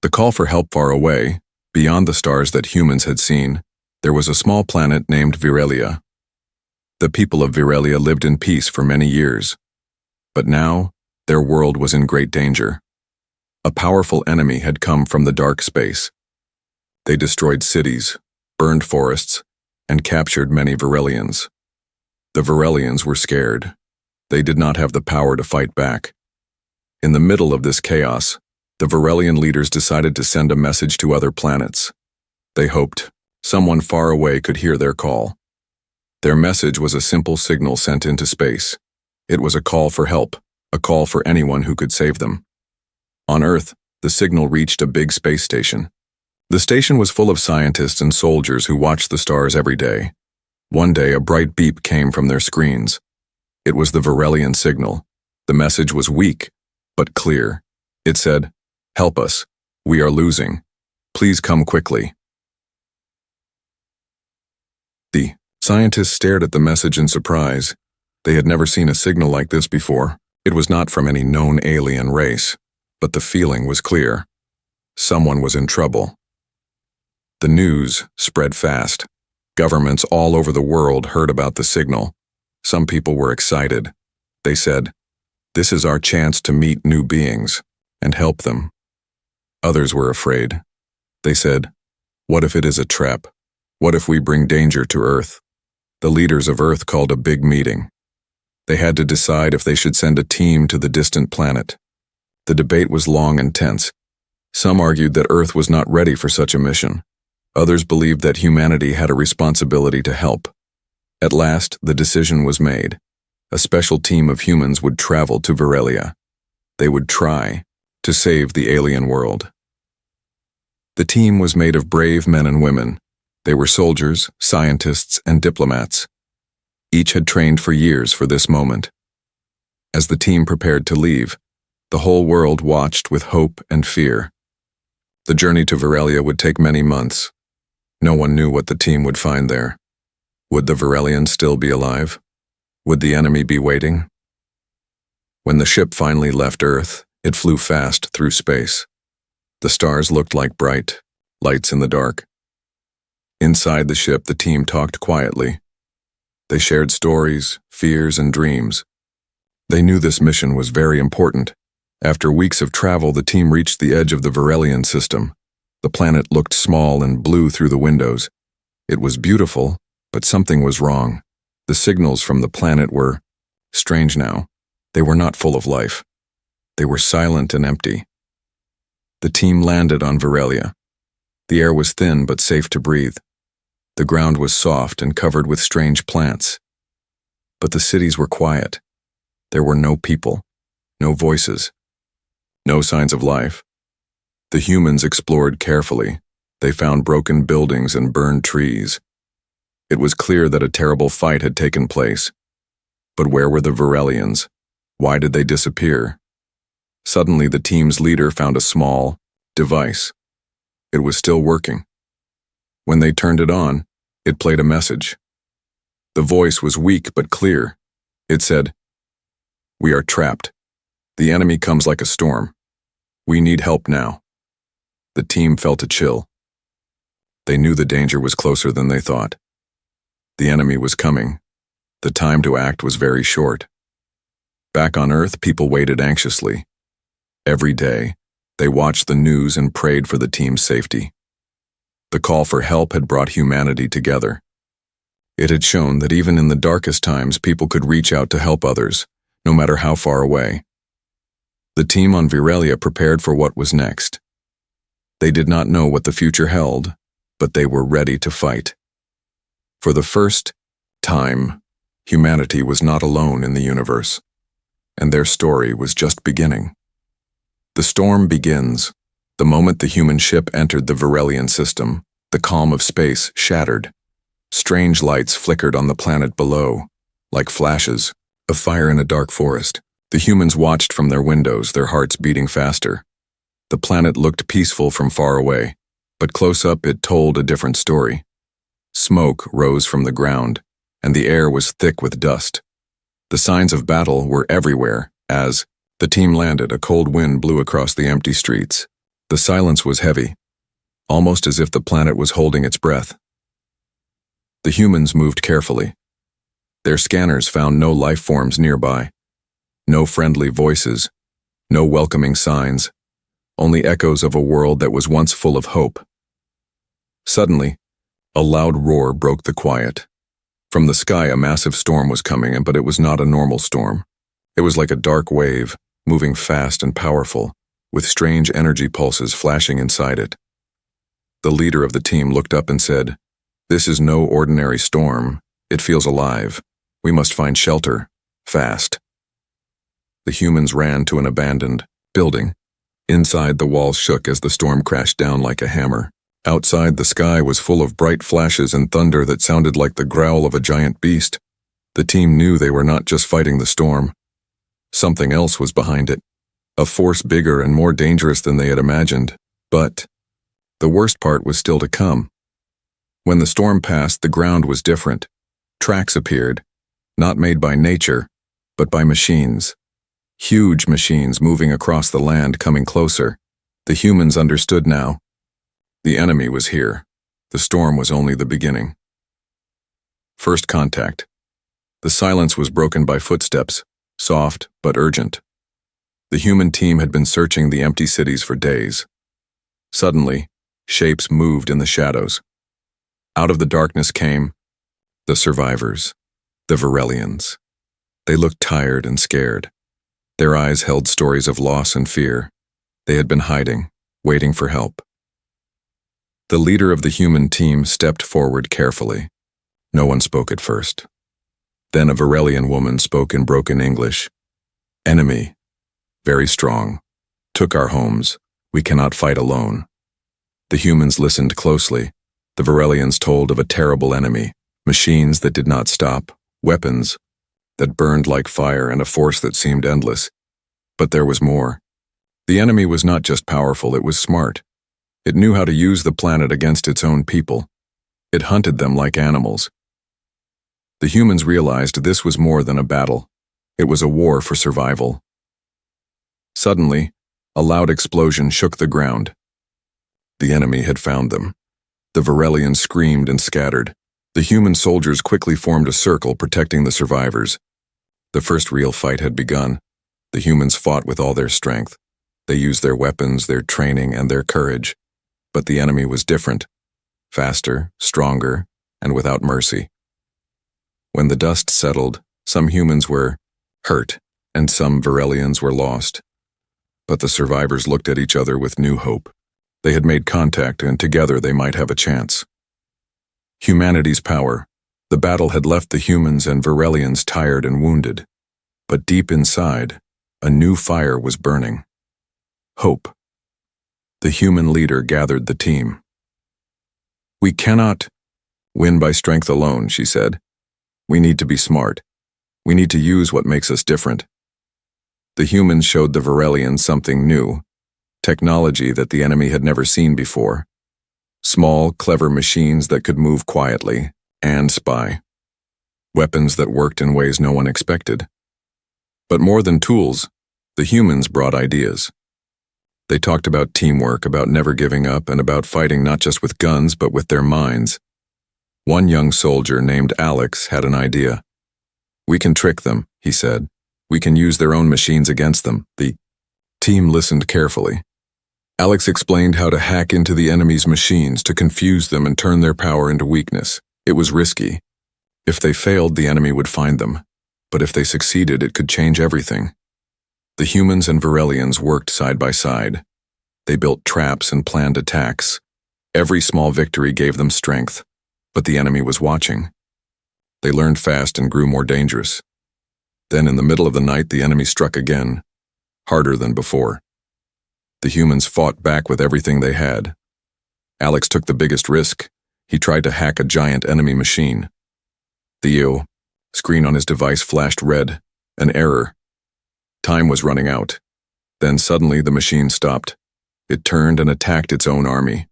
The call for help far away, beyond the stars that humans had seen, there was a small planet named Virelia. The people of Virelia lived in peace for many years. But now, their world was in great danger. A powerful enemy had come from the dark space. They destroyed cities, burned forests, and captured many Virelians. The Virelians were scared. They did not have the power to fight back. In the middle of this chaos, the Virelian leaders decided to send a message to other planets. They hoped someone far away could hear their call. Their message was a simple signal sent into space. It was a call for help, a call for anyone who could save them. On Earth, the signal reached a big space station. The station was full of scientists and soldiers who watched the stars every day. One day, a bright beep came from their screens. It was the Virelian signal. The message was weak, but clear. It said, "Help us. We are losing. Please come quickly." The scientists stared at the message in surprise. They had never seen a signal like this before. It was not from any known alien race, but the feeling was clear. Someone was in trouble. The news spread fast. Governments all over the world heard about the signal. Some people were excited. They said, "This is our chance to meet new beings and help them." Others were afraid. They said, "What if it is a trap? What if we bring danger to Earth?" The leaders of Earth called a big meeting. They had to decide if they should send a team to the distant planet. The debate was long and tense. Some argued that Earth was not ready for such a mission. Others believed that humanity had a responsibility to help. At last, the decision was made. A special team of humans would travel to Virelia. They would try to save the alien world. The team was made of brave men and women. They were soldiers, scientists, and diplomats. Each had trained for years for this moment. As the team prepared to leave, the whole world watched with hope and fear. The journey to Virelia would take many months. No one knew what the team would find there. Would the Virelians still be alive? Would the enemy be waiting? When the ship finally left Earth, it flew fast through space. The stars looked like bright lights in the dark. Inside the ship, the team talked quietly. They shared stories, fears, and dreams. They knew this mission was very important. After weeks of travel, the team reached the edge of the Virelian system. The planet looked small and blue through the windows. It was beautiful, but something was wrong. The signals from the planet were strange now. They were not full of life. They were silent and empty. The team landed on Virelia. The air was thin but safe to breathe. The ground was soft and covered with strange plants. But the cities were quiet. There were no people, no voices, no signs of life. The humans explored carefully. They found broken buildings and burned trees. It was clear that a terrible fight had taken place. But where were the Virelians? Why did they disappear? Suddenly, the team's leader found a small device. It was still working. When they turned it on, it played a message. The voice was weak but clear. It said, "We are trapped. The enemy comes like a storm. We need help now." The team felt a chill. They knew the danger was closer than they thought. The enemy was coming. The time to act was very short. Back on Earth, people waited anxiously. Every day, they watched the news and prayed for the team's safety. The call for help had brought humanity together. It had shown that even in the darkest times, people could reach out to help others, no matter how far away. The team on Virelia prepared for what was next. They did not know what the future held, but they were ready to fight. For the first time, humanity was not alone in the universe, and their story was just beginning. The storm begins. The moment the human ship entered the Virelian system, the calm of space shattered. Strange lights flickered on the planet below, like flashes of fire in a dark forest. The humans watched from their windows, their hearts beating faster. The planet looked peaceful from far away, but close up it told a different story. Smoke rose from the ground, and the air was thick with dust. The signs of battle were everywhere. As the team landed, a cold wind blew across the empty streets. The silence was heavy, almost as if the planet was holding its breath. The humans moved carefully. Their scanners found no life forms nearby, no friendly voices, no welcoming signs, only echoes of a world that was once full of hope. Suddenly, a loud roar broke the quiet. From the sky, a massive storm was coming, but it was not a normal storm. It was like a dark wave, moving fast and powerful, with strange energy pulses flashing inside it. The leader of the team looked up and said, "This is no ordinary storm. It feels alive. We must find shelter, fast." The humans ran to an abandoned building. Inside, the walls shook as the storm crashed down like a hammer. Outside, the sky was full of bright flashes and thunder that sounded like the growl of a giant beast. The team knew they were not just fighting the storm. Something else was behind it, a force bigger and more dangerous than they had imagined. But the worst part was still to come. When the storm passed, the ground was different. Tracks appeared, not made by nature, but by machines. Huge machines moving across the land, coming closer. The humans understood now. The enemy was here. The storm was only the beginning. First contact. The silence was broken by footsteps, soft but urgent. The human team had been searching the empty cities for days. Suddenly, shapes moved in the shadows. Out of the darkness came the survivors, the Varelians. They looked tired and scared. Their eyes held stories of loss and fear. They had been hiding, waiting for help. The leader of the human team stepped forward carefully. No one spoke at first. Then a Varelian woman spoke in broken English. "Enemy, very strong, took our homes. We cannot fight alone." The humans listened closely. The Varelians told of a terrible enemy, machines that did not stop, weapons that burned like fire, and a force that seemed endless. But there was more. The enemy was not just powerful, it was smart. It knew how to use the planet against its own people. It hunted them like animals. The humans realized this was more than a battle. It was a war for survival. Suddenly, a loud explosion shook the ground. The enemy had found them. The Varelians screamed and scattered. The human soldiers quickly formed a circle protecting the survivors. The first real fight had begun. The humans fought with all their strength. They used their weapons, their training, and their courage. But the enemy was different, faster, stronger, and without mercy. When the dust settled, some humans were hurt, and some Varelians were lost. But the survivors looked at each other with new hope. They had made contact, and together they might have a chance. Humanity's power. The battle had left the humans and Varelians tired and wounded. But deep inside, a new fire was burning. Hope. The human leader gathered the team. "We cannot win by strength alone," she said. "We need to be smart. We need to use what makes us different." The humans showed the Varelians something new, technology that the enemy had never seen before. Small, clever machines that could move quietly and spy. Weapons that worked in ways no one expected. But more than tools, the humans brought ideas. They talked about teamwork, about never giving up, and about fighting not just with guns but with their minds. One young soldier named Alex had an idea. "We can trick them," he said. "We can use their own machines against them." The team listened carefully. Alex explained how to hack into the enemy's machines, to confuse them and turn their power into weakness. It was risky. If they failed, the enemy would find them. But if they succeeded, it could change everything. The humans and Varelians worked side by side. They built traps and planned attacks. Every small victory gave them strength, but the enemy was watching. They learned fast and grew more dangerous. Then in the middle of the night, the enemy struck again, harder than before. The humans fought back with everything they had. Alex took the biggest risk. He tried to hack a giant enemy machine. The screen on his device flashed red, an error. Time was running out. Then suddenly the machine stopped. It turned and attacked its own army.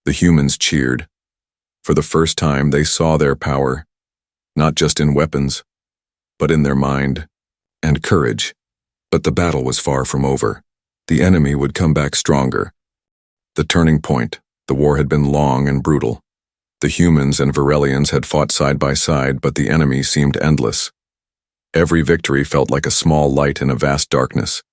The humans cheered. For the first time, they saw their power, not just in weapons, but in their mind and courage. But the battle was far from over. The enemy would come back stronger. The turning point. The war had been long and brutal. The humans and Virelians had fought side by side, but the enemy seemed endless. Every victory felt like a small light in a vast darkness.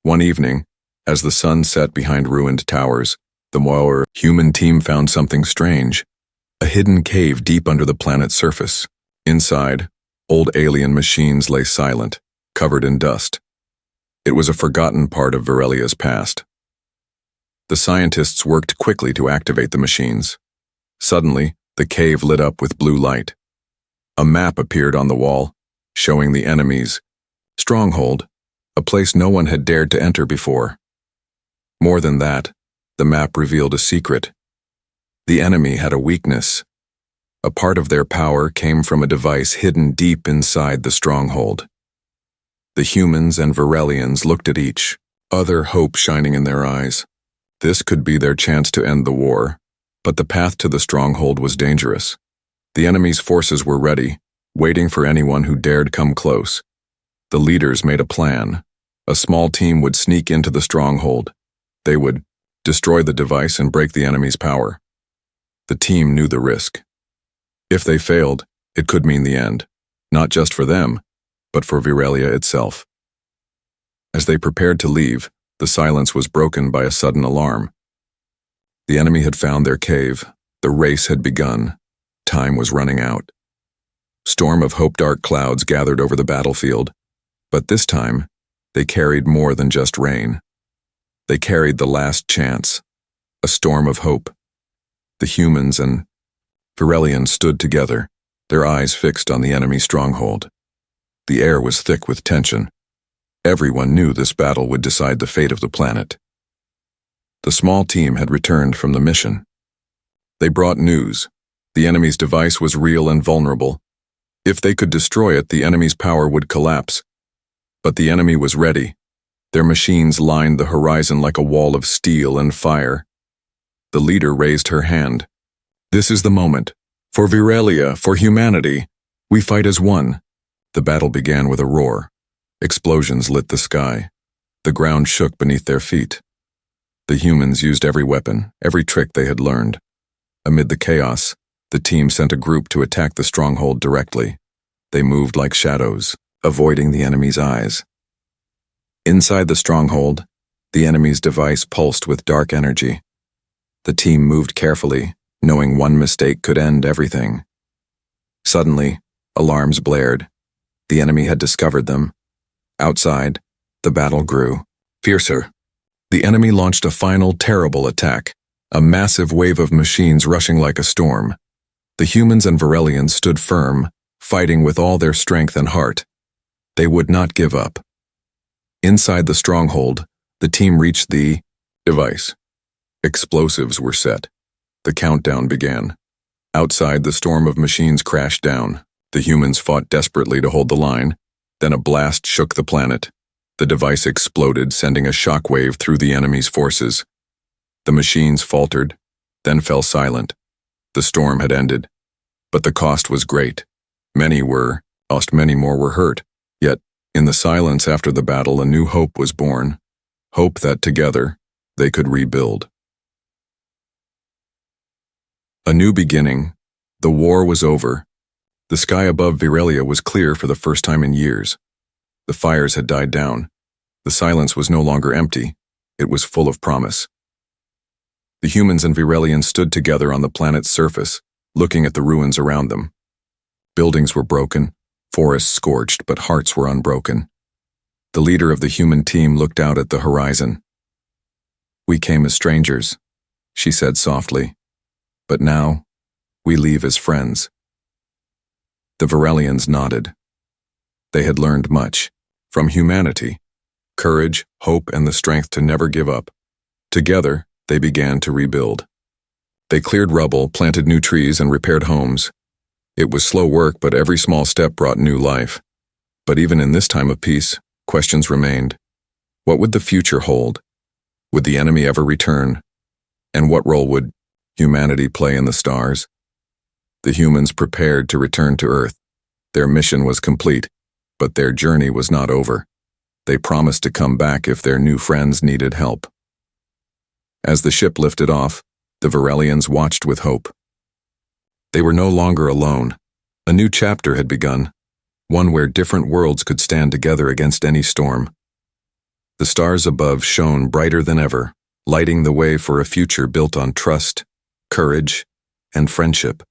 One evening, as the sun set behind ruined towers, the Moir human team found something strange. A hidden cave deep under the planet's surface. Inside, old alien machines lay silent, covered in dust. It was a forgotten part of Virelia's past. The scientists worked quickly to activate the machines. Suddenly, the cave lit up with blue light. A map appeared on the wall, showing the enemy's stronghold, a place no one had dared to enter before. More than that, the map revealed a secret. The enemy had a weakness. A part of their power came from a device hidden deep inside the stronghold. The humans and Virelians looked at each other, hope shining in their eyes. This could be their chance to end the war, but the path to the stronghold was dangerous. The enemy's forces were ready, waiting for anyone who dared come close. The leaders made a plan. A small team would sneak into the stronghold. They would destroy the device and break the enemy's power. The team knew the risk. If they failed, it could mean the end, not just for them, but for Virelia itself. As they prepared to leave, the silence was broken by a sudden alarm. The enemy had found their cave. The race had begun. Time was running out. Storm of hope dark clouds gathered over the battlefield, but this time, they carried more than just rain. They carried the last chance, a storm of hope. The humans and Virelians stood together, their eyes fixed on the enemy stronghold. The air was thick with tension. Everyone knew this battle would decide the fate of the planet. The small team had returned from the mission. They brought news. The enemy's device was real and vulnerable. If they could destroy it, the enemy's power would collapse. But the enemy was ready. Their machines lined the horizon like a wall of steel and fire. The leader raised her hand. "This is the moment. For Virelia, for humanity, we fight as one." The battle began with a roar. Explosions lit the sky. The ground shook beneath their feet. The humans used every weapon, every trick they had learned. Amid the chaos, the team sent a group to attack the stronghold directly. They moved like shadows, avoiding the enemy's eyes. Inside the stronghold, the enemy's device pulsed with dark energy. The team moved carefully, knowing one mistake could end everything. Suddenly, alarms blared. The enemy had discovered them. Outside, the battle grew fiercer. The enemy launched a final terrible attack, a massive wave of machines rushing like a storm. The humans and Virelians stood firm, fighting with all their strength and heart. They would not give up. Inside the stronghold, the team reached the device. Explosives were set. The countdown began. Outside, the storm of machines crashed down. The humans fought desperately to hold the line. Then a blast shook the planet. The device exploded, sending a shockwave through the enemy's forces. The machines faltered, then fell silent. The storm had ended, but the cost was great. Many were lost, many more were hurt. Yet, in the silence after the battle, a new hope was born. Hope that together, they could rebuild. A new beginning. The war was over. The sky above Virelia was clear for the first time in years. The fires had died down. The silence was no longer empty. It was full of promise. The humans and Virelians stood together on the planet's surface, looking at the ruins around them. Buildings were broken, forests scorched, but hearts were unbroken. The leader of the human team looked out at the horizon. "We came as strangers," she said softly, "but now we leave as friends." The Virelians nodded. They had learned much from humanity, courage, hope, and the strength to never give up. Together, they began to rebuild. They cleared rubble, planted new trees, and repaired homes. It was slow work, but every small step brought new life. But even in this time of peace, questions remained. What would the future hold? Would the enemy ever return? And what role would humanity play in the stars? The humans prepared to return to Earth. Their mission was complete, but their journey was not over. They promised to come back if their new friends needed help. As the ship lifted off, the Varelians watched with hope. They were no longer alone. A new chapter had begun, one where different worlds could stand together against any storm. The stars above shone brighter than ever, lighting the way for a future built on trust, courage, and friendship.